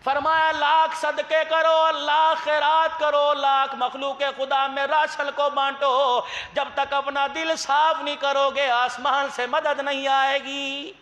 فرمایا لاکھ صدقے کرو، لاکھ خیرات کرو، لاکھ مخلوق خدا میں راشن کو بانٹو، جب تک اپنا دل صاف نہیں کرو گے آسمان سے مدد نہیں آئے گی۔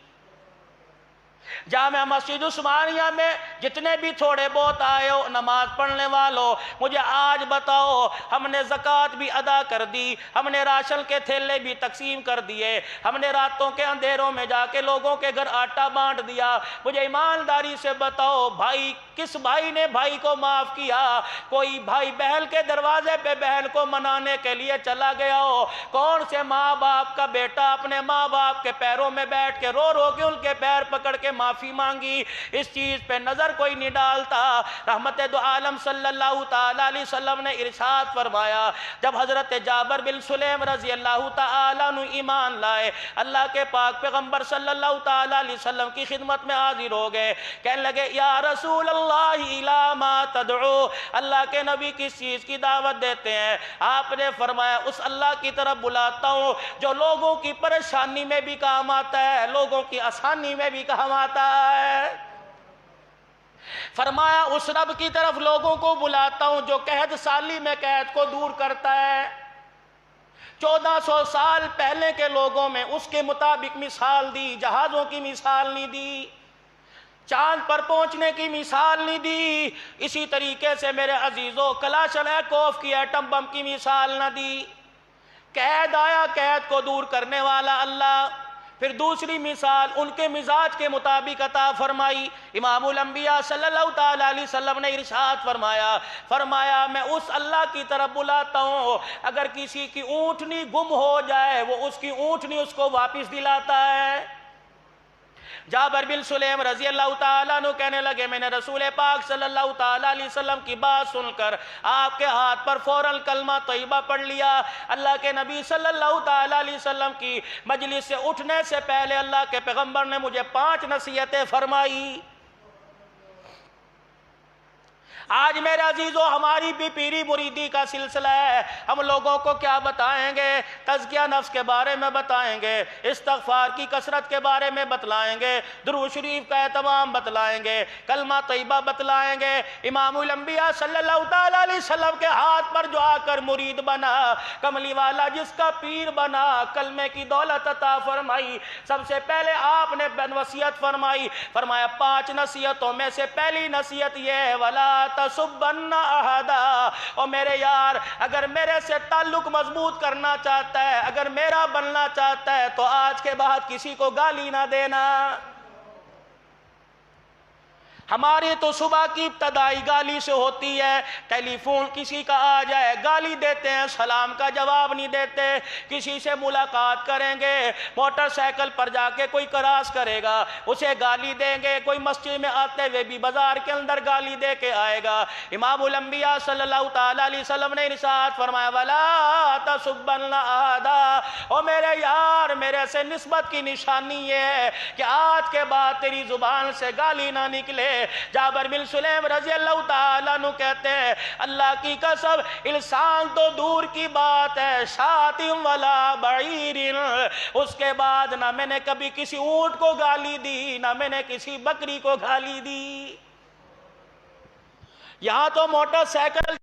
جامع مسجد عثمانیہ میں جتنے بھی تھوڑے بہت آئے ہو نماز پڑھنے والوں، مجھے آج بتاؤ، ہم نے زکوٰۃ بھی ادا کر دی، ہم نے راشن کے تھیلے بھی تقسیم کر دیے، ہم نے راتوں کے اندھیروں میں جا کے لوگوں کے گھر آٹا بانٹ دیا، مجھے ایمانداری سے بتاؤ بھائی کس بھائی نے بھائی کو معاف کیا؟ کوئی بھائی بہن کے دروازے پہ بہن کو منانے کے لیے چلا گیا ہو؟ کون سے ماں باپ کا بیٹا اپنے ماں باپ کے پیروں میں بیٹھ کے رو رو کے ان کے پیر پکڑ کے معافی مانگی؟ اس چیز پہ نظر کوئی نہیں ڈالتا۔ رحمت دو عالم صلی اللہ تعالیٰ علیہ وسلم نے ارشاد فرمایا، جب حضرت جابر بن سلیم رضی اللہ تعالیٰ عنہ ایمان لائے، اللہ کے پاک پیغمبر صلی اللہ تعالیٰ علیہ وسلم کی خدمت میں حاضر ہو گئے، کہنے لگے یا رسول اللہ الی ما تدعو، اللہ کے نبی کس چیز کی دعوت دیتے ہیں؟ آپ نے فرمایا اس اللہ کی طرف بلاتا ہوں جو لوگوں کی پریشانی میں بھی کام آتا ہے، لوگوں کی آسانی میں بھی کام آتا ہے۔ فرمایا اس رب کی طرف لوگوں کو بلاتا ہوں جو قحط سالی میں قحط کو دور کرتا ہے۔ 1400 سال پہلے کے لوگوں میں اس کے مطابق مثال دی، جہازوں کی مثال نہیں دی، چاند پر پہنچنے کی مثال نہیں دی، اسی طریقے سے میرے عزیزوں کلاشنکوف کی ایٹم بم کی مثال نہ دی۔ قید آیا، قید کو دور کرنے والا اللہ۔ پھر دوسری مثال ان کے مزاج کے مطابق عطا فرمائی۔ امام الانبیاء صلی اللہ تعالیٰ علیہ وسلم نے ارشاد فرمایا میں اس اللہ کی طرف بلاتا ہوں اگر کسی کی اونٹنی گم ہو جائے وہ اس کی اونٹنی اس کو واپس دلاتا ہے۔ جابر بن سلیم رضی اللہ تعالیٰ عنہ کہنے لگے میں نے رسول پاک صلی اللہ تعالیٰ علیہ وسلم کی بات سن کر آپ کے ہاتھ پر فوراً کلمہ طیبہ پڑھ لیا۔ اللہ کے نبی صلی اللہ تعالیٰ علیہ وسلم کی مجلس سے اٹھنے سے پہلے اللہ کے پیغمبر نے مجھے 5 نصیحتیں فرمائی۔ آج میرے عزیزوں ہماری بھی پیری مریدی کا سلسلہ ہے، ہم لوگوں کو کیا بتائیں گے؟ تزکیہ نفس کے بارے میں بتائیں گے، استغفار کی کثرت کے بارے میں بتلائیں گے، درود شریف کا اہتمام بتلائیں گے، کلمہ طیبہ بتلائیں گے۔ امام الانبیاء صلی اللہ تعالیٰ علیہ وسلم کے ہاتھ پر جو آ کر مرید بنا، کملی والا جس کا پیر بنا، کلمے کی دولت عطا فرمائی، سب سے پہلے آپ نے وصیت فرمایا 5 نصیحتوں میں سے پہلی نصیحت یہ ہے وَلَا تَسُبَّنَّ أَحَدًا، اور میرے یار اگر میرے سے تعلق مضبوط کرنا چاہتا ہے، اگر میرا بننا چاہتا ہے تو آج کے بعد کسی کو گالی نہ دینا۔ ہماری تو صبح کی ابتدائی گالی سے ہوتی ہے، ٹیلی فون کسی کا آ جائے گالی دیتے ہیں، سلام کا جواب نہیں دیتے، کسی سے ملاقات کریں گے موٹر سائیکل پر جا کے کوئی کراس کرے گا اسے گالی دیں گے، کوئی مسجد میں آتے ہوئے بھی بازار کے اندر گالی دے کے آئے گا۔ امام الانبیاء صلی اللہ تعالیٰ علیہ وسلم نے ارشاد فرمایا وَلَا تَسُبَّنَّ أَحَدًا، اور میرے یار میرے سے نسبت کی نشانی یہ ہے کہ آج کے بعد تیری زبان سے گالی نہ نکلے۔ جابر بن سلیم رضی اللہ تعالیٰ عنہ کہتے ہیں اللہ کی قسم انسان تو دور کی بات ہے، شاۃ ولا بعیر، اس کے بعد نہ میں نے کبھی کسی اونٹ کو گالی دی نہ میں نے کسی بکری کو گالی دی۔ یہاں تو موٹر سائیکل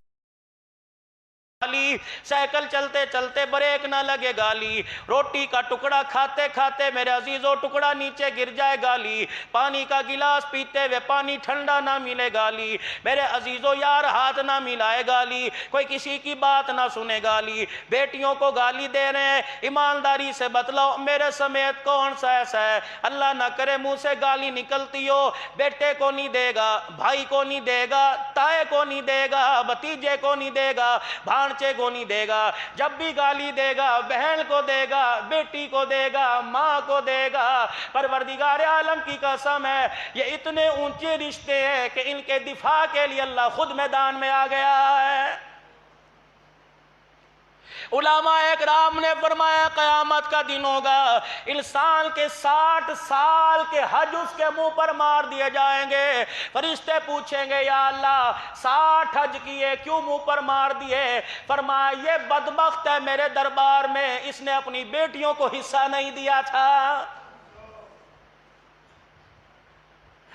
سائیکل چلتے چلتے بریک نہ لگے گالی، روٹی کا ٹکڑا کھاتے کھاتے میرے عزیزوں ٹکڑا نیچے گر جائے گالی، پانی کا گلاس پیتے ہوئے پانی ٹھنڈا نہ ملے گالی، میرے عزیزوں یار ہاتھ نہ ملائے گالی، کوئی کسی کی بات نہ سنے گالی، بیٹیوں کو گالی دے رہے ہیں ایمانداری سے بتلاؤ میرے سمیت کون سا ایسا ہے اللہ نہ کرے منہ سے گالی نکلتی ہو، بیٹے کو نہیں دے گا، بھائی کو نہیں دے گا، تائے کو نہیں دے گا، بھتیجے کو نہیں دے گا، بھانچے کو نہیں دے گا، جب بھی گالی دے گا بہن کو دے گا، بیٹی کو دے گا، ماں کو دے گا۔ پروردگار عالم کی قسم ہے یہ اتنے اونچے رشتے ہیں کہ ان کے دفاع کے لیے اللہ خود میدان میں آ گیا ہے۔ علماء اکرام نے فرمایا قیامت کا دن ہوگا، انسان کے 60 سال کے حج اس کے منہ پر مار دیے جائیں گے، فرشتے پوچھیں گے یا اللہ 60 حج کیے کیوں منہ پر مار دیے؟ فرمایا یہ بدبخت ہے میرے دربار میں اس نے اپنی بیٹیوں کو حصہ نہیں دیا تھا۔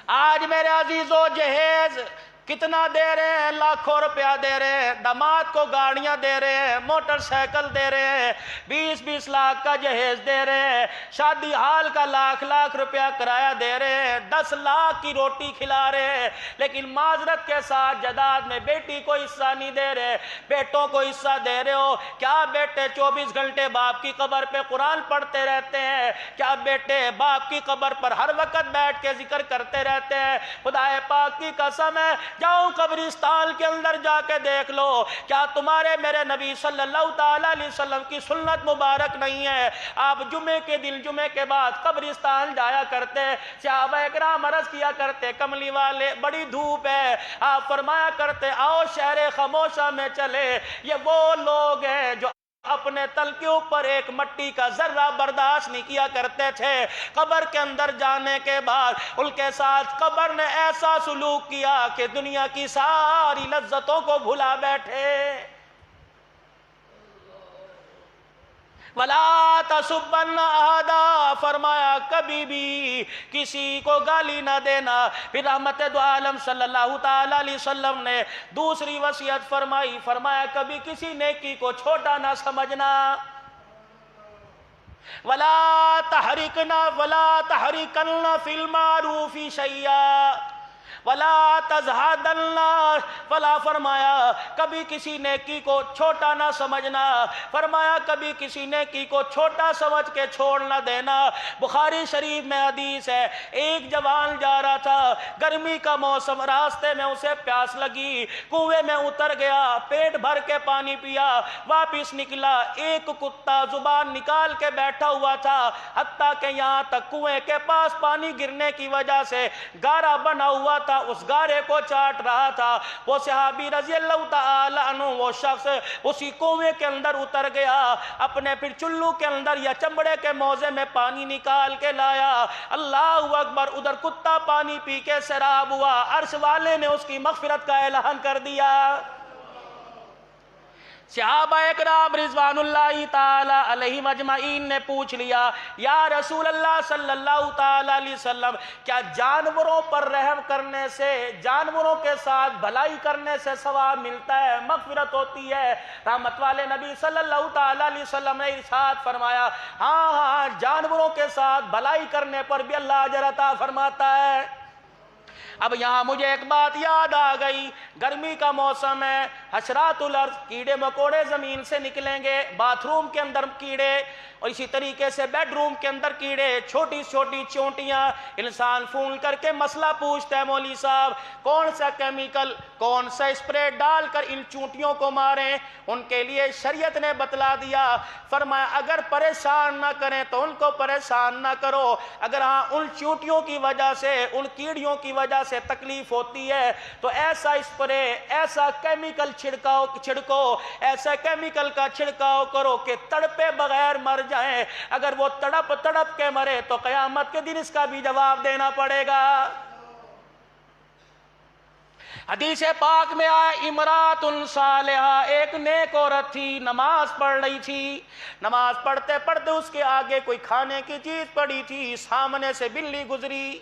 آج میرے عزیزو جہیز کتنا دے رہے ہیں؟ لاکھوں روپیہ دے رہے ہیں، داماد کو گاڑیاں دے رہے ہیں، موٹر سائیکل دے رہے ہیں، 20-20 لاکھ کا جہیز دے رہے ہیں، شادی حال کا لاکھ روپیہ کرایہ دے رہے ہیں، 10 لاکھ کی روٹی کھلا رہے ہیں، لیکن معذرت کے ساتھ جائیداد میں بیٹی کو حصہ نہیں دے رہے، بیٹوں کو حصہ دے رہے ہو کیا؟ بیٹے 24 گھنٹے باپ کی قبر پہ قرآن پڑھتے رہتے ہیں؟ کیا بیٹے باپ کی قبر پر ہر وقت بیٹھ کے ذکر کرتے رہتے ہیں؟ خدا پاک کی قسم ہے، جاؤ قبرستان کے اندر جا کے دیکھ لو، کیا تمہارے میرے نبی صلی اللہ تعالیٰ علیہ وسلم کی سنت مبارک نہیں ہے؟ آپ جمعے کے دن، جمعے کے بعد قبرستان جایا کرتے، صحابہ اکرام عرض کیا کرتے، کملی والے بڑی دھوپ ہے، آپ فرمایا کرتے آؤ شہر خاموشہ میں چلے، یہ وہ لوگ ہیں جو اپنے تل کے اوپر ایک مٹی کا ذرہ برداشت نہیں کیا کرتے تھے، قبر کے اندر جانے کے بعد ان کے ساتھ قبر نے ایسا سلوک کیا کہ دنیا کی ساری لذتوں کو بھلا بیٹھے۔ وَلَا تَسُبَّنَّ أَحَدًا، فرمایا کبھی بھی کسی کو گالی نہ دینا۔ پھر رحمت دو عالم صلی اللہ تعالیٰ علیہ وسلم نے دوسری وصیت فرمائی، فرمایا کبھی کسی نیکی کو چھوٹا نہ سمجھنا۔ وَلَا تَحْرِكَنَّ فِي الْمَعْرُوفِ شَيْئًا وَلَا تَزْهَدَنَّ، فلا فرمایا کبھی کسی نیکی کو چھوٹا نہ سمجھنا، فرمایا کبھی کسی نیکی کو چھوٹا سمجھ کے چھوڑ نہ دینا۔ بخاری شریف میں حدیث ہے، ایک جوان جا رہا تھا، گرمی کا موسم، راستے میں اسے پیاس لگی، کنویں میں اتر گیا، پیٹ بھر کے پانی پیا، واپس نکلا، ایک کتا زبان نکال کے بیٹھا ہوا تھا، حتیٰ کہ یہاں تک کنویں کے پاس پانی گرنے کی وجہ سے گارا بنا ہوا تھا، اس گارے کو چاٹ رہا تھا۔ وہ صحابی رضی اللہ تعالی عنہ، وہ شخص اسی کنویں کے اندر اتر گیا، اپنے پھر چلو کے اندر یا چمڑے کے موزے میں پانی نکال کے لایا، اللہ اکبر، ادھر کتا پانی پی کے سیراب ہوا، عرش والے نے اس کی مغفرت کا اعلان کر دیا۔ صحابہ اکرام رضوان اللہ تعالی علیہم اجمعین نے پوچھ لیا، یا رسول اللہ صلی اللہ تعالی علیہ وسلم، کیا جانوروں پر رحم کرنے سے، جانوروں کے ساتھ بھلائی کرنے سے ثواب ملتا ہے، مغفرت ہوتی ہے؟ رحمت والے نبی صلی اللہ تعالی علیہ وسلم نے ارشاد فرمایا، ہاں ہاں، جانوروں کے ساتھ بھلائی کرنے پر بھی اللہ اجر عطا فرماتا ہے۔ اب یہاں مجھے ایک بات یاد آ گئی، گرمی کا موسم ہے، حشرات الارض، کیڑے مکوڑے زمین سے نکلیں گے، باتھ روم کے اندر کیڑے، اور اسی طریقے سے بیڈ روم کے اندر کیڑے، چھوٹی چھوٹی چونٹیاں، انسان فون کر کے مسئلہ پوچھتا ہے، مولوی صاحب کون سا کیمیکل، کون سا اسپرے ڈال کر ان چونٹیوں کو ماریں؟ ان کے لیے شریعت نے بتلا دیا، فرمایا اگر پریشان نہ کریں تو ان کو پریشان نہ کرو، اگر ہاں ان چونٹیوں کی وجہ سے، ان کیڑیوں کی وجہ سے تکلیف ہوتی ہے تو ایسا اسپرے، ایسا کیمیکل چھڑکو، ایسا کیمیکل کا چھڑکاؤ کرو کہ تڑپے بغیر مر جائیں، اگر وہ تڑپ تڑپ کے مرے تو قیامت کے دن اس کا بھی جواب دینا پڑے گا۔ حدیث پاک میں آیا، امرات صالحہ، ایک نیک عورت تھی، نماز پڑھ رہی تھی، نماز پڑھتے پڑھتے اس کے آگے کوئی کھانے کی چیز پڑی تھی، سامنے سے بلی گزری،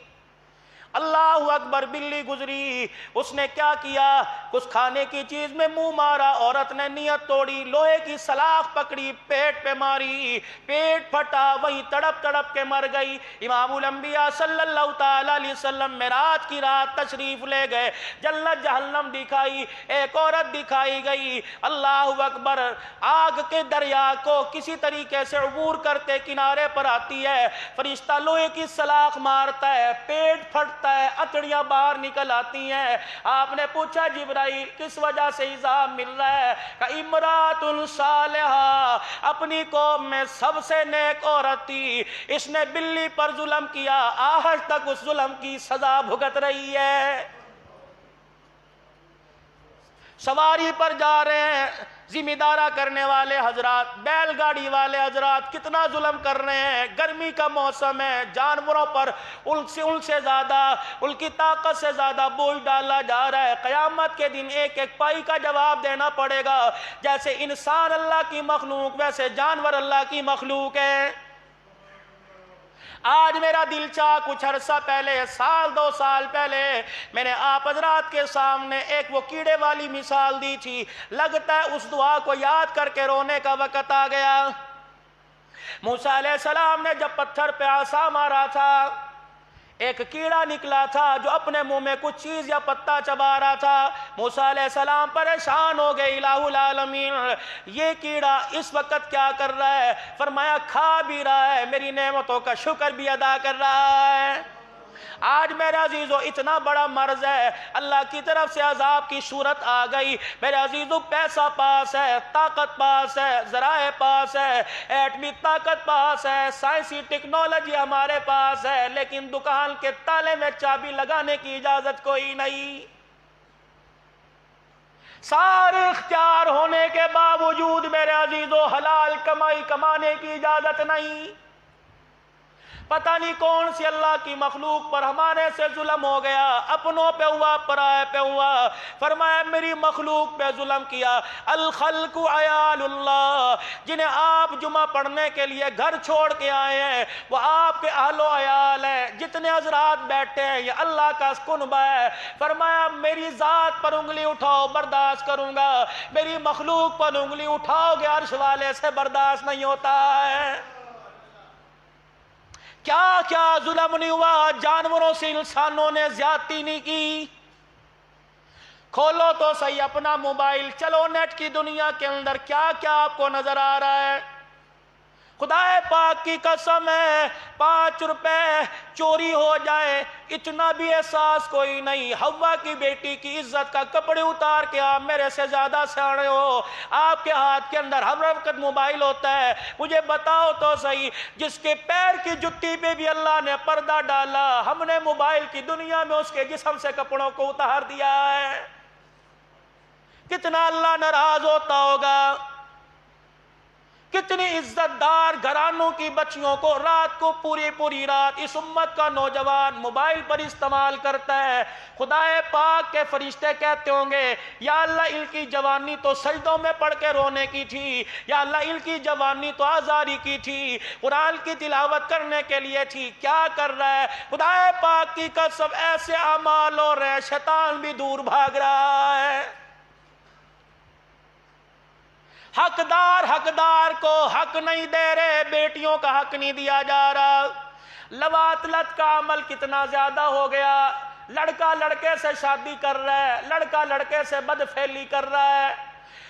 اللہ اکبر، بلی گزری، اس نے کیا کیا؟ کچھ کھانے کی چیز میں منہ مارا، عورت نے نیت توڑی، لوہے کی سلاخ پکڑی، پیٹ پہ ماری، پیٹ پھٹا، وہیں تڑپ تڑپ کے مر گئی۔ امام الانبیاء صلی اللہ تعالی علیہ وسلم معراج کی رات تشریف لے گئے، جنت جہنم دکھائی، ایک عورت دکھائی گئی، اللہ اکبر، آگ کے دریا کو کسی طریقے سے عبور کرتے کنارے پر آتی ہے، فرشتہ لوہے کی سلاخ مارتا ہے، پیٹ پھٹتا ہے، اتڑیاں باہر نکل آتی ہیں۔ آپ نے پوچھا جبرائیل کس وجہ سے عذاب مل رہا ہے؟ کہ امرات صالحہ، اپنی قوم میں سب سے نیک عورت تھی، اس نے بلی پر ظلم کیا، آج تک اس ظلم کی سزا بھگت رہی ہے۔ سواری پر جا رہے ہیں، ذمہ دارہ کرنے والے حضرات، بیل گاڑی والے حضرات کتنا ظلم کر رہے ہیں، گرمی کا موسم ہے، جانوروں پر ان سے زیادہ، ان کی طاقت سے زیادہ بوجھ ڈالا جا رہا ہے، قیامت کے دن ایک ایک پائی کا جواب دینا پڑے گا۔ جیسے انسان اللہ کی مخلوق، ویسے جانور اللہ کی مخلوق ہے۔ آج میرا دل چاہ کچھ عرصہ پہلے، سال 2 سال پہلے میں نے آپ حضرات کے سامنے ایک وہ کیڑے والی مثال دی تھی، لگتا ہے اس دعا کو یاد کر کے رونے کا وقت آ گیا۔ موسیٰ علیہ السلام نے جب پتھر پہ عصا مارا تھا، ایک کیڑا نکلا تھا جو اپنے منہ میں کچھ چیز یا پتا چبا رہا تھا۔ موسیٰ علیہ السلام پریشان ہو گئے، الہ العالمین یہ کیڑا اس وقت کیا کر رہا ہے؟ فرمایا کھا بھی رہا ہے، میری نعمتوں کا شکر بھی ادا کر رہا ہے۔ آج میرے عزیزو اتنا بڑا مرض ہے، اللہ کی طرف سے عذاب کی صورت آ گئی۔ میرے عزیزو پیسہ پاس ہے، طاقت پاس ہے، ذرائع پاس ہے، ایٹمی طاقت پاس ہے، سائنسی ٹیکنالوجی ہمارے پاس ہے، لیکن دکان کے تالے میں چابی لگانے کی اجازت کوئی نہیں۔ سارے اختیار ہونے کے باوجود میرے عزیزو حلال کمائی کمانے کی اجازت نہیں۔ پتہ نہیں کون سی اللہ کی مخلوق پر ہمارے سے ظلم ہو گیا، اپنوں پہ ہوا، پرائے پہ ہوا۔ فرمایا میری مخلوق پہ ظلم کیا۔ الخلق عیال اللہ، جنہیں آپ جمعہ پڑھنے کے لیے گھر چھوڑ کے آئے ہیں وہ آپ کے اہل و عیال ہیں، جتنے حضرات بیٹھے ہیں یہ اللہ کا کنبہ ہے۔ فرمایا میری ذات پر انگلی اٹھاؤ برداشت کروں گا، میری مخلوق پر انگلی اٹھاؤ گے عرش والے سے برداشت نہیں ہوتا ہے۔ کیا کیا ظلم نہیں ہوا، جانوروں سے انسانوں نے زیادتی نہیں کی۔ کھولو تو صحیح اپنا موبائل، چلو نیٹ کی دنیا کے اندر کیا کیا آپ کو نظر آ رہا ہے۔ خدا پاک کی قسم ہے 5 روپے چوری ہو جائے اتنا بھی احساس کوئی نہیں۔ حوا کی بیٹی کی عزت کا کپڑے اتار کے آپ میرے سے زیادہ سیانے ہو، آپ کے ہاتھ کے اندر ہر وقت موبائل ہوتا ہے۔ مجھے بتاؤ تو صحیح، جس کے پیر کی جتی پہ بھی اللہ نے پردہ ڈالا، ہم نے موبائل کی دنیا میں اس کے جسم سے کپڑوں کو اتار دیا ہے۔ کتنا اللہ ناراض ہوتا ہوگا۔ کتنی عزت دار گھرانوں کی بچیوں کو رات کو پوری رات اس امت کا نوجوان موبائل پر استعمال کرتا ہے۔ خدا پاک کے فرشتے کہتے ہوں گے یا اللہ ان کی جوانی تو سجدوں میں پڑھ کے رونے کی تھی، یا اللہ ان کی جوانی تو آزاری کی تھی، قرآن کی تلاوت کرنے کے لیے تھی، کیا کر رہا ہے؟ خدا پاک کی قسم ایسے اعمال ہو رہے ہیں شیطان بھی دور بھاگ رہا ہے۔ حقدار کو حق نہیں دے رہے، بیٹیوں کا حق نہیں دیا جا رہا۔ لواطلت کا عمل کتنا زیادہ ہو گیا، لڑکا لڑکے سے شادی کر رہا ہے، لڑکا لڑکے سے بدفعلی کر رہا ہے۔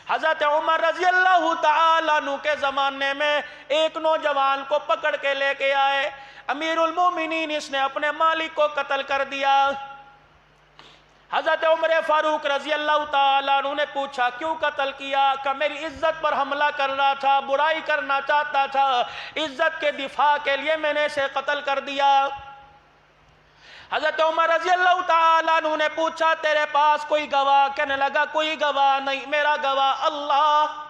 حضرت عمر رضی اللہ تعالیٰ عنہ کے زمانے میں ایک نوجوان کو پکڑ کے لے کے آئے، امیر المومنین اس نے اپنے مالک کو قتل کر دیا۔ حضرت عمر فاروق رضی اللہ تعالیٰ عنہ نے پوچھا کیوں قتل کیا؟ کہ میری عزت پر حملہ کر رہا تھا، برائی کرنا چاہتا تھا، عزت کے دفاع کے لیے میں نے اسے قتل کر دیا۔ حضرت عمر رضی اللہ تعالیٰ عنہ نے پوچھا تیرے پاس کوئی گواہ؟ کہنے لگا کوئی گواہ نہیں، میرا گواہ اللہ۔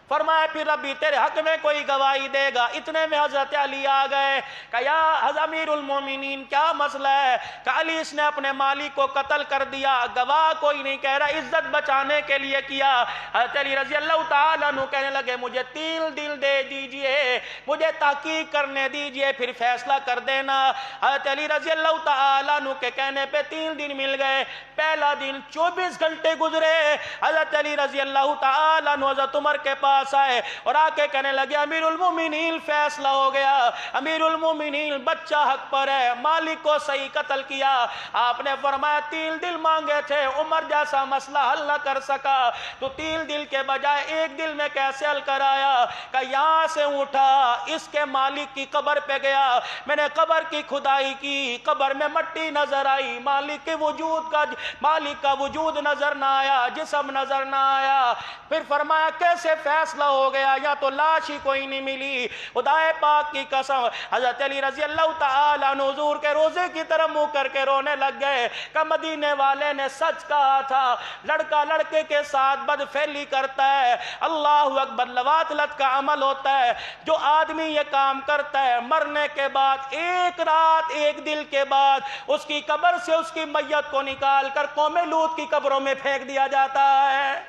فرمایا پھر ربی تیرے حق میں کوئی گواہی دے گا؟ اتنے میں حضرت علی آ گئے کہ یا امیر المومنین کیا مسئلہ ہے؟ کہ علی اس نے اپنے مالک کو قتل کر دیا، گواہ کوئی نہیں، کہہ رہا عزت بچانے کے لیے کیا۔ حضرت علی رضی اللہ تعالیٰ عنہ کہنے لگے مجھے 3 دن دے دیجئے، مجھے تحقیق کرنے دیجئے پھر فیصلہ کر دینا۔ حضرت علی رضی اللہ تعالیٰ عنہ کے کہنے پہ 3 دن مل گئے۔ پہلا دن 24 گھنٹے گزرے، حضرت علی رضی اللہ تعالیٰ عنہ حضرت عمر کے پاس آئے اور آ کے کہنے لگے امیر المومنین فیصلہ ہو گیا، امیر المومنین بچہ حق پر ہے، مالک کو صحیح قتل کیا۔ آپ نے فرمایا 3 دن مانگے تھے، عمر جیسا مسئلہ حل نہ کر سکا تو 3 دن کے بجائے 1 دن میں کیسے حل کر آیا؟ کہ یہاں سے اٹھا اس کے مالک کی قبر پہ گیا، میں نے قبر کی کھدائی کی، قبر میں مٹی نظر آئی، مالک کا وجود نظر نہ آیا، جسم نظر نہ آیا۔ پھر فرمایا کیسے فیصلہ ہو گیا؟ یا تو لاش ہی کوئی نہیں ملی۔ خدا پاک کی قسم حضرت علی رضی اللہ تعالیٰ عنہ حضور کے روزے کی طرف منہ کر کے رونے لگ گئے کہ مدینے والے نے سچ کہا تھا، لڑکا لڑکے کے ساتھ بدفعلی کرتا ہے، اللہ اکبر، لواطلت کا عمل ہوتا ہے۔ جو آدمی یہ کام کرتا ہے مرنے کے بعد 1 رات 1 دن کے بعد اس کی قبر سے اس کی میت کو نکال کر قوم لوط کی قبروں میں پھینک دیا جاتا ہے۔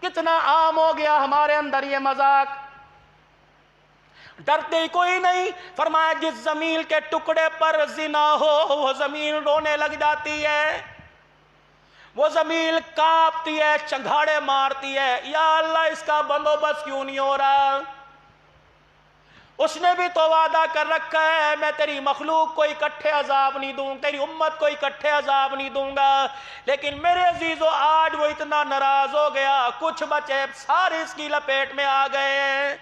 کتنا عام ہو گیا ہمارے اندر یہ مذاق۔ ڈرتے کوئی نہیں. فرمایا جس زمین کے ٹکڑے پر زنا ہو وہ زمین رونے لگ جاتی ہے، وہ زمین کانپتی ہے، چنگھاڑے مارتی ہے، یا اللہ اس کا بندوبست کیوں نہیں ہو رہا؟ اس نے بھی تو وعدہ کر رکھا ہے میں تیری مخلوق کو اکٹھے عذاب نہیں دوں، تیری امت کو اکٹھے عذاب نہیں دوں گا. لیکن میرے عزیزو آج وہ اتنا ناراض ہو گیا، کچھ بچے سارے اس کی لپیٹ میں آ گئے ہیں.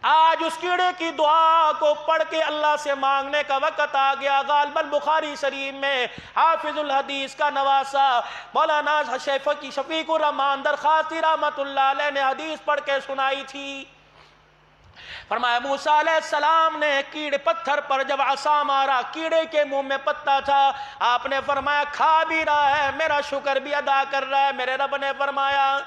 آج اس کیڑے کی دعا کو پڑھ کے اللہ سے مانگنے کا وقت آ گیا. غالباً بخاری شریف میں حافظ الحدیث کا نواسہ مولانا شفیق الرحمان درخواستی رحمت اللہ علیہ نے حدیث پڑھ کے سنائی تھی. فرمایا موسیٰ علیہ السلام نے کیڑے پتھر پر جب عصا مارا، کیڑے کے منہ میں پتا تھا، آپ نے فرمایا کھا بھی رہا ہے، میرا شکر بھی ادا کر رہا ہے. میرے رب نے فرمایا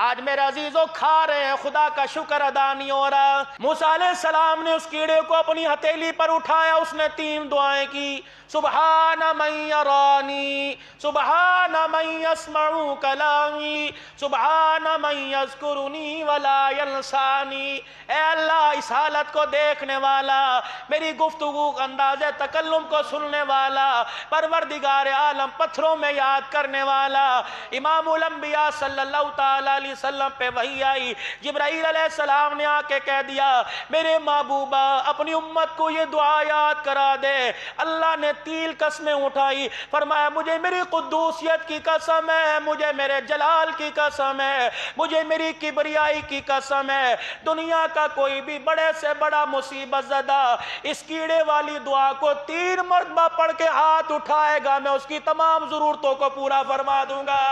آج میرے عزیزوں کھا رہے ہیں، خدا کا شکر ادا نہیں ہو رہا. موسیٰ علیہ السلام نے اس کیڑے کو اپنی ہتھیلی پر اٹھایا، اس نے 3 دعائیں کی. سبحان من یرانی، سبحان من یسمع کلامی، سبحان من یذکرنی ولا ینسانی. اے اللہ اس حالت کو دیکھنے والا، میری گفتگو انداز تکلم کو سننے والا، پروردگار عالم پتھروں میں یاد کرنے والا. امام الانبیاء صلی اللہ تعالی علیہ وسلم پہ وحی آئی، جبرائیل علیہ السلام نے آ کے کہہ دیا میرے محبوبہ اپنی امت کو یہ دعا یاد کرا دے. اللہ نے 3 قسمیں اٹھائی، فرمایا مجھے میری قدوسیت کی قسم ہے، مجھے میرے جلال کی قسم ہے، مجھے میری کبریائی کی قسم ہے، دنیا کا کوئی بھی بڑے سے بڑا مصیبت زدہ اس کیڑے والی دعا کو 3 مرتبہ پڑھ کے ہاتھ اٹھائے گا، میں اس کی تمام ضرورتوں کو پورا فرما دوں گا.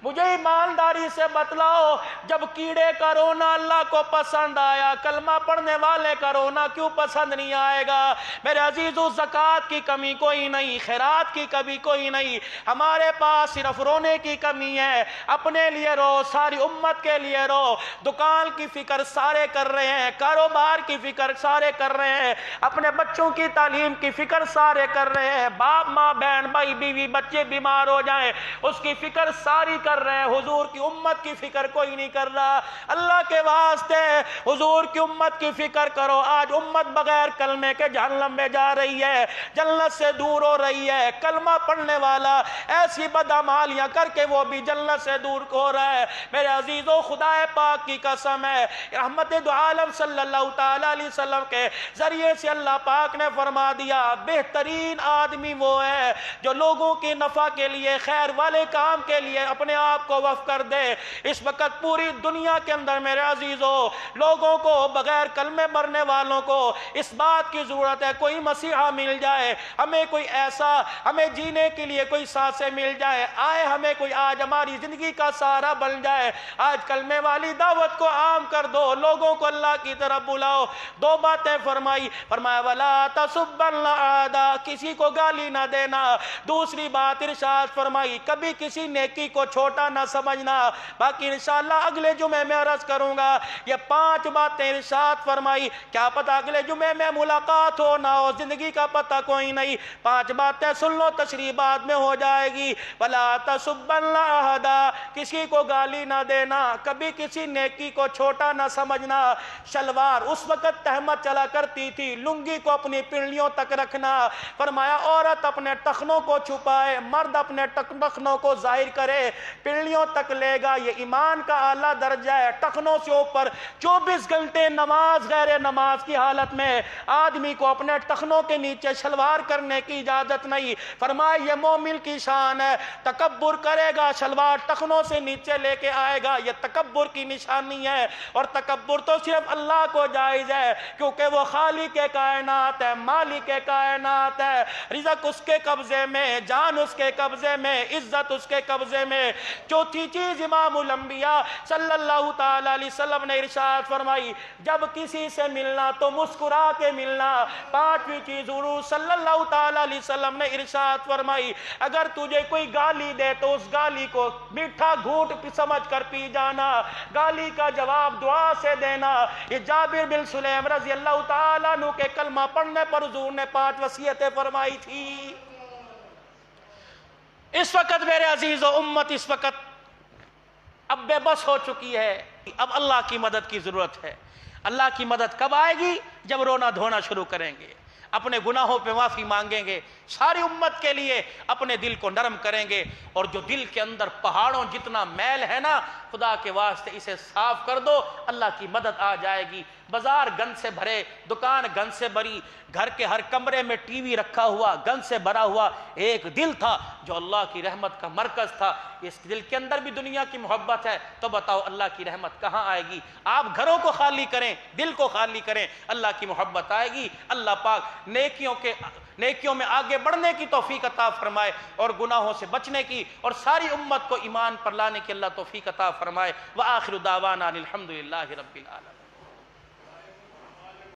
مجھے ایمانداری سے بتلاؤ جب کیڑے کا رونا اللہ کو پسند آیا، کلمہ پڑھنے والے کا رونا کیوں پسند نہیں آئے گا؟ میرے عزیزو زکوٰۃ کی کمی کوئی نہیں، خیرات کی کمی کوئی نہیں، ہمارے پاس صرف رونے کی کمی ہے. اپنے لیے رو، ساری امت کے لیے رو. دکان کی فکر سارے کر رہے ہیں، کاروبار کی فکر سارے کر رہے ہیں، اپنے بچوں کی تعلیم کی فکر سارے کر رہے ہیں، باپ ماں بہن بھائی بیوی بچے بیمار ہو جائیں اس کی فکر ساری کر رہے ہیں. حضور کی امت کی فکر کوئی نہیں کر رہا. اللہ کے واسطے حضور کی امت کی فکر کرو. آج امت بغیر کلمے کے جہنم میں جا رہی ہے، جنت سے دور ہو رہی ہے. کلمہ پڑھنے والا ایسی بدعمالیاں کر کے وہ بھی جنت سے دور ہو رہا ہے. میرے عزیزو خدا پاک کی قسم ہے، رحمت دو عالم صلی اللہ تعالی علیہ وسلم کے ذریعے سے اللہ پاک نے فرما دیا بہترین آدمی وہ ہے جو لوگوں کی نفع کے لیے، خیر والے کام کے لیے اپنے آپ کو وقف کر دے. اس وقت پوری دنیا کے اندر میرے عزیزو لوگوں کو بغیر کلمے مرنے والوں کو اس بات کی ضرورت ہے کوئی مسیحا مل جائے، ہمیں کوئی ایسا، ہمیں جینے کے لیے کوئی سانسیں مل جائے، آئے ہمیں کوئی آج ہماری زندگی کا سہارا بن جائے. آج کلمے والی دعوت کو عام کر دو، لوگوں کو اللہ کی طرف بلاؤ. 2 باتیں فرمائی، فرمایا وَلَا تَسُبَّنَّ أَحَدًا، کسی کو گالی نہ دینا. دوسری بات ارشاد فرمائی کبھی کسی نیکی کو چھوٹا نہ سمجھنا. باقی انشاءاللہ اگلے جمعے میں عرض کروں گا. یہ 5 باتیں ارشاد فرمائی، کیا پتہ اگلے جمعے میں ملاقات ہو نہ ہو، زندگی کا پتہ کوئی نہیں. 5 باتیں سن لو، تشریح بعد میں ہو جائے گی. وَلَا تَسُبَّنَّ أَحَدًا، کسی کو گالی نہ دینا، کبھی کسی نیکی کو چھوٹا نہ سمجھنا. شلوار اس وقت تہمت چلا کرتی تھی، لنگی کو اپنی پنڈلیوں تک رکھنا. فرمایا عورت اپنے ٹخنوں کو چھپائے، مرد اپنے ٹخنوں کو ظاہر کرے، پنڈلیوں تک لے گا. یہ ایمان کا اعلیٰ درجہ ہے. ٹخنوں سے اوپر 24 گھنٹے نماز غیر نماز کی حالت میں آدمی کو اپنے ٹخنوں کے نیچے شلوار کرنے کی اجازت نہیں. فرمایا یہ مومن کی شان ہے، تکبر کرے گا شلوار ٹخنوں سے نیچے لے کے آئے گا، یہ تکبر کی نشانی ہے. اور تکبر تو صرف اللہ کو جائز ہے کیونکہ وہ خالق کائنات ہے، مالک کائنات ہے. رزق اس کے قبضے میں، جان اس کے قبضے میں، عزت اس کے قبضے میں. چوتھی چیز امام الانبیاء صلی اللہ تعالی علیہ وسلم نے ارشاد فرمائی جب کسی سے ملنا تو مسکرا کے ملنا. 5ویں چیز حضور صلی اللہ تعالی علیہ وسلم نے ارشاد فرمائی اگر تجھے کوئی گالی دے تو اس گالی کو میٹھا گھونٹ سمجھ کر پی جانا، گالی کا جواب دعا سے دینا. یہ جابر بن سلیم رضی اللہ تعالیٰ عنہ کے کلمہ پڑھنے پر حضور نے 5 وصیتیں فرمائی تھی. اس وقت میرے عزیز و امت اس وقت اب بے بس ہو چکی ہے. اب اللہ کی مدد کی ضرورت ہے۔ اللہ کی مدد کب آئے گی؟ جب رونا دھونا شروع کریں گے، اپنے گناہوں پہ معافی مانگیں گے، ساری امت کے لیے اپنے دل کو نرم کریں گے، اور جو دل کے اندر پہاڑوں جتنا میل ہے نا، خدا کے واسطے اسے صاف کر دو، اللہ کی مدد آ جائے گی۔ بازار گند سے بھرے، دکان گند سے بھری، گھر کے ہر کمرے میں ٹی وی رکھا ہوا، گند سے بھرا ہوا ایک دل تھا جو اللہ کی رحمت کا مرکز تھا۔ اس دل کے اندر بھی دنیا کی محبت ہے، تو بتاؤ اللہ کی رحمت کہاں آئے گی؟ آپ گھروں کو خالی کریں، دل کو خالی کریں، اللہ کی محبت آئے گی۔ اللہ پاک نیکیوں میں آگے بڑھنے کی توفیق عطا فرمائے، اور گناہوں سے بچنے کی، اور ساری امت کو ایمان پر لانے کی اللہ توفیق عطا فرمائے۔ وآخر دعوانا الحمدللہ رب العالمین۔